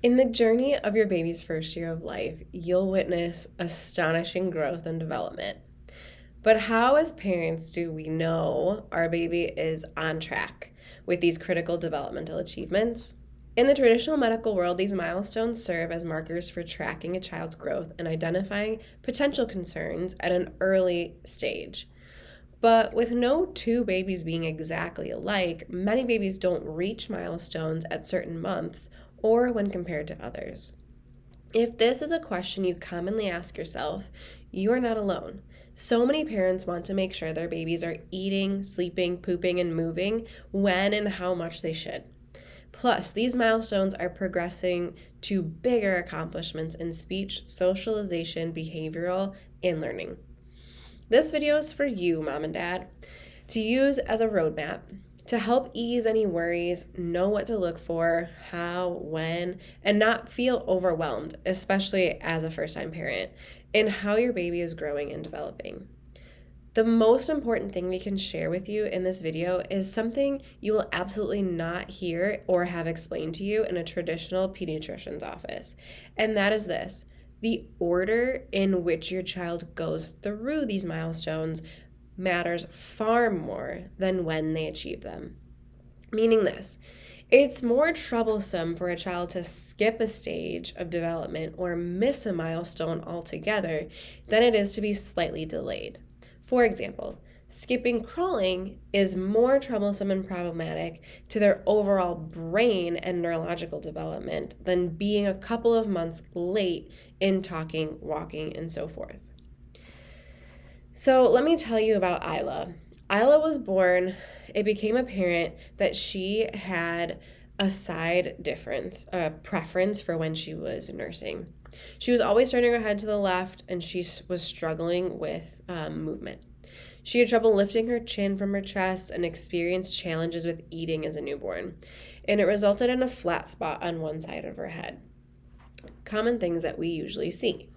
In the journey of your baby's first year of life, you'll witness astonishing growth and development. But how, as parents, do we know our baby is on track with these critical developmental achievements? In the traditional medical world, these milestones serve as markers for tracking a child's growth and identifying potential concerns at an early stage. But with no two babies being exactly alike, many babies don't reach milestones at certain months or when compared to others. If this is a question you commonly ask yourself, you are not alone. So many parents want to make sure their babies are eating, sleeping, pooping, and moving when and how much they should. Plus, these milestones are progressing to bigger accomplishments in speech, socialization, behavioral, and learning. This video is for you, mom and dad, to use as a roadmap to help ease any worries, know what to look for, how, when, and not feel overwhelmed, especially as a first-time parent, in how your baby is growing and developing. The most important thing we can share with you in this video is something you will absolutely not hear or have explained to you in a traditional pediatrician's office, and that is this. The order in which your child goes through these milestones matters far more than when they achieve them. Meaning this, it's more troublesome for a child to skip a stage of development or miss a milestone altogether than it is to be slightly delayed. For example, skipping crawling is more troublesome and problematic to their overall brain and neurological development than being a couple of months late in talking, walking, and so forth. So let me tell you about Isla. Isla was born, it became apparent that she had a side difference, a preference for when she was nursing. She was always turning her head to the left, and she was struggling with movement. She had trouble lifting her chin from her chest and experienced challenges with eating as a newborn, and it resulted in a flat spot on one side of her head. Common things that we usually see.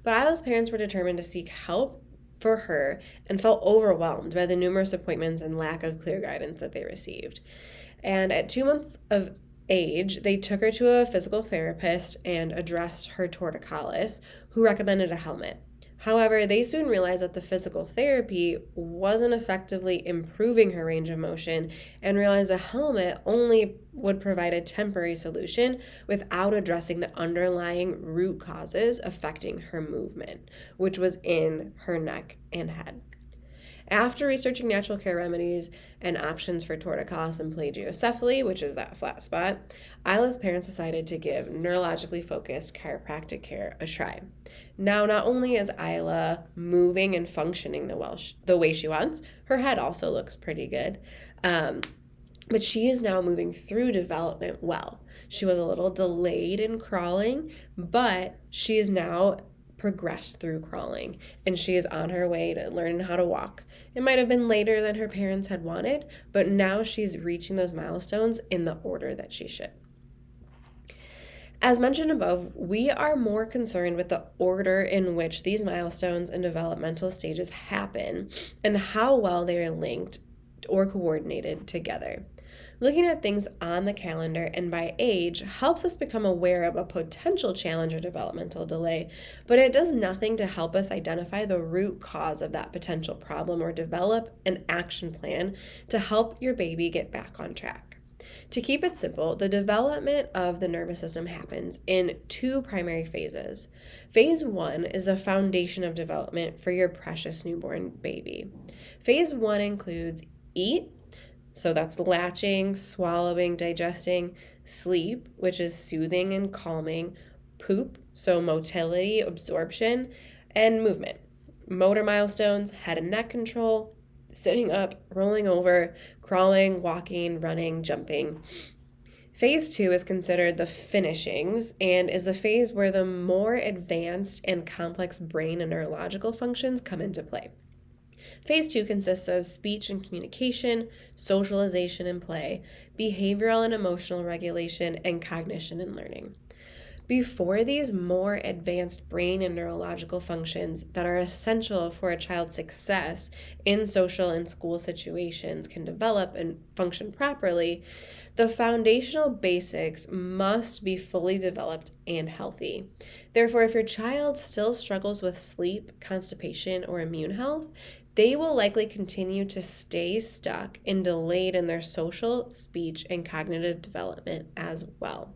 But Isla's parents were determined to seek help for her and felt overwhelmed by the numerous appointments and lack of clear guidance that they received. And at 2 months of age, they took her to a physical therapist and addressed her torticollis, who recommended a helmet. However, they soon realized that the physical therapy wasn't effectively improving her range of motion and realized a helmet only would provide a temporary solution without addressing the underlying root causes affecting her movement, which was in her neck and head. After researching natural care remedies and options for torticollis and plagiocephaly, which is that flat spot, Isla's parents decided to give neurologically focused chiropractic care a try. Now, not only is Isla moving and functioning the way she wants, her head also looks pretty good. But she is now moving through development well. She was a little delayed in crawling, but she is now progressed through crawling, and she is on her way to learning how to walk. It might have been later than her parents had wanted, but now she's reaching those milestones in the order that she should. As mentioned above, we are more concerned with the order in which these milestones and developmental stages happen and how well they are linked or coordinated together. Looking at things on the calendar and by age helps us become aware of a potential challenge or developmental delay, but it does nothing to help us identify the root cause of that potential problem or develop an action plan to help your baby get back on track. To keep it simple, the development of the nervous system happens in two primary phases. Phase 1 is the foundation of development for your precious newborn baby. Phase 1 includes eat, so that's latching, swallowing, digesting, sleep, which is soothing and calming, poop, so motility, absorption, and movement. Motor milestones, head and neck control, sitting up, rolling over, crawling, walking, running, jumping. Phase 2 is considered the finishings and is the phase where the more advanced and complex brain and neurological functions come into play. Phase 2 consists of speech and communication, socialization and play, behavioral and emotional regulation, and cognition and learning. Before these more advanced brain and neurological functions that are essential for a child's success in social and school situations can develop and function properly, the foundational basics must be fully developed and healthy. Therefore, if your child still struggles with sleep, constipation, or immune health, they will likely continue to stay stuck and delayed in their social, speech, and cognitive development as well.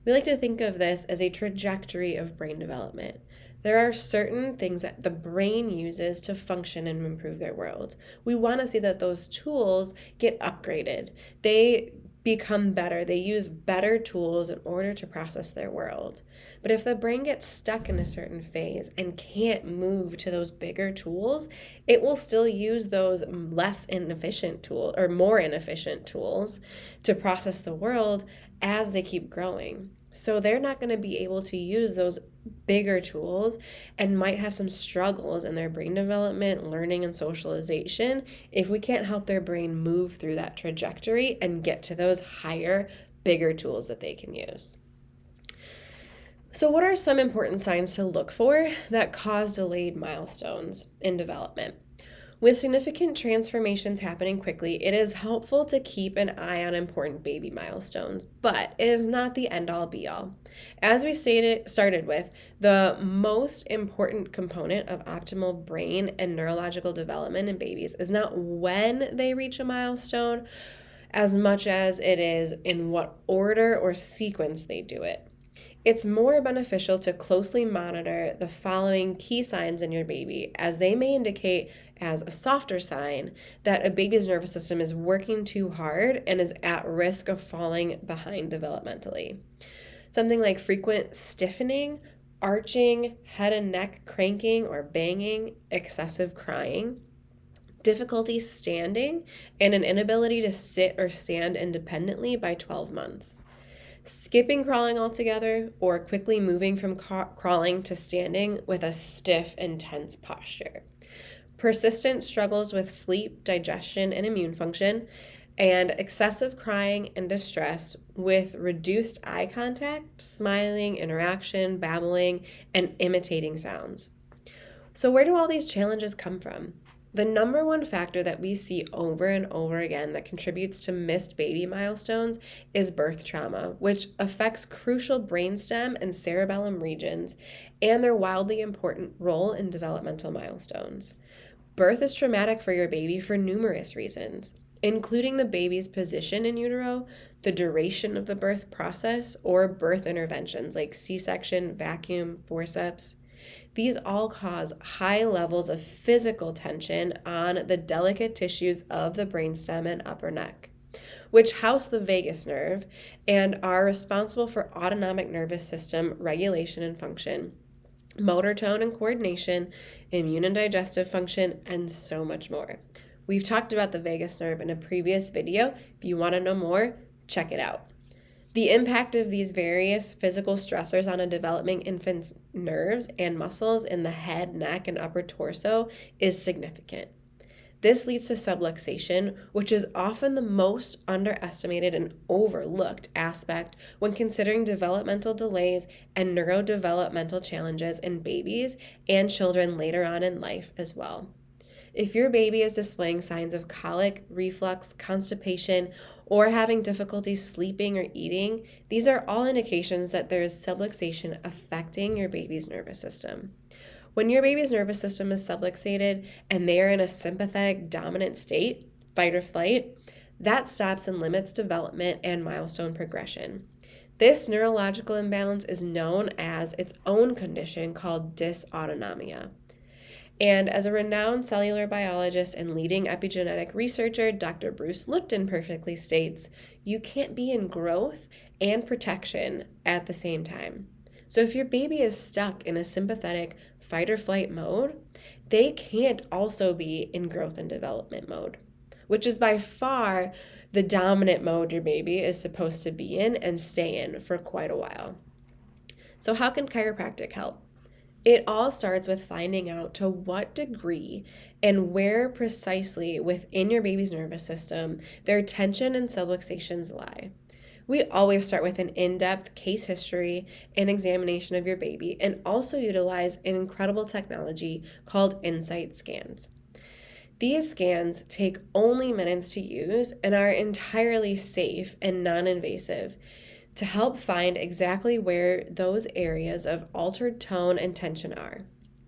We like to think of this as a trajectory of brain development. There are certain things that the brain uses to function and improve their world. We want to see that those tools get upgraded. They become better. They use better tools in order to process their world. But if the brain gets stuck in a certain phase and can't move to those bigger tools, it will still use those less inefficient tools or more inefficient tools to process the world as they keep growing. So they're not going to be able to use those bigger tools and might have some struggles in their brain development, learning, and socialization if we can't help their brain move through that trajectory and get to those higher, bigger tools that they can use. So what are some important signs to look for that cause delayed milestones in development? With significant transformations happening quickly, it is helpful to keep an eye on important baby milestones, but it is not the end-all be-all. As we started with, the most important component of optimal brain and neurological development in babies is not when they reach a milestone, as much as it is in what order or sequence they do it. It's more beneficial to closely monitor the following key signs in your baby, as they may indicate as a softer sign that a baby's nervous system is working too hard and is at risk of falling behind developmentally. Something like frequent stiffening, arching, head and neck cranking or banging, excessive crying, difficulty standing, and an inability to sit or stand independently by 12 months. Skipping crawling altogether, or quickly moving from crawling to standing with a stiff and tense posture. Persistent struggles with sleep, digestion, and immune function, and excessive crying and distress with reduced eye contact, smiling, interaction, babbling, and imitating sounds. So where do all these challenges come from? The number one factor that we see over and over again that contributes to missed baby milestones is birth trauma, which affects crucial brainstem and cerebellum regions and their wildly important role in developmental milestones. Birth is traumatic for your baby for numerous reasons, including the baby's position in utero, the duration of the birth process, or birth interventions like C-section, vacuum, forceps. These all cause high levels of physical tension on the delicate tissues of the brainstem and upper neck, which house the vagus nerve and are responsible for autonomic nervous system regulation and function, motor tone and coordination, immune and digestive function, and so much more. We've talked about the vagus nerve in a previous video. If you want to know more, check it out. The impact of these various physical stressors on a developing infant's nerves and muscles in the head, neck, and upper torso is significant. This leads to subluxation, which is often the most underestimated and overlooked aspect when considering developmental delays and neurodevelopmental challenges in babies and children later on in life as well. If your baby is displaying signs of colic, reflux, constipation, or having difficulty sleeping or eating, these are all indications that there is subluxation affecting your baby's nervous system. When your baby's nervous system is subluxated and they are in a sympathetic dominant state, fight or flight, that stops and limits development and milestone progression. This neurological imbalance is known as its own condition called dysautonomia. And as a renowned cellular biologist and leading epigenetic researcher, Dr. Bruce Lipton perfectly states, you can't be in growth and protection at the same time. So if your baby is stuck in a sympathetic fight or flight mode, they can't also be in growth and development mode, which is by far the dominant mode your baby is supposed to be in and stay in for quite a while. So how can chiropractic help? It all starts with finding out to what degree and where precisely within your baby's nervous system their tension and subluxations lie. We always start with an in-depth case history and examination of your baby, and also utilize an incredible technology called insight scans. These scans take only minutes to use and are entirely safe and non-invasive to help find exactly where those areas of altered tone and tension are.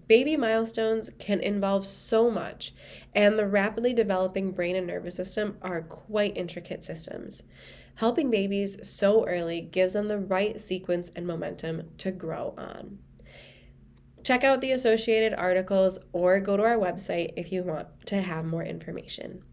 Baby milestones can involve so much, and the rapidly developing brain and nervous system are quite intricate systems. Helping babies so early gives them the right sequence and momentum to grow on. Check out the associated articles or go to our website if you want to have more information.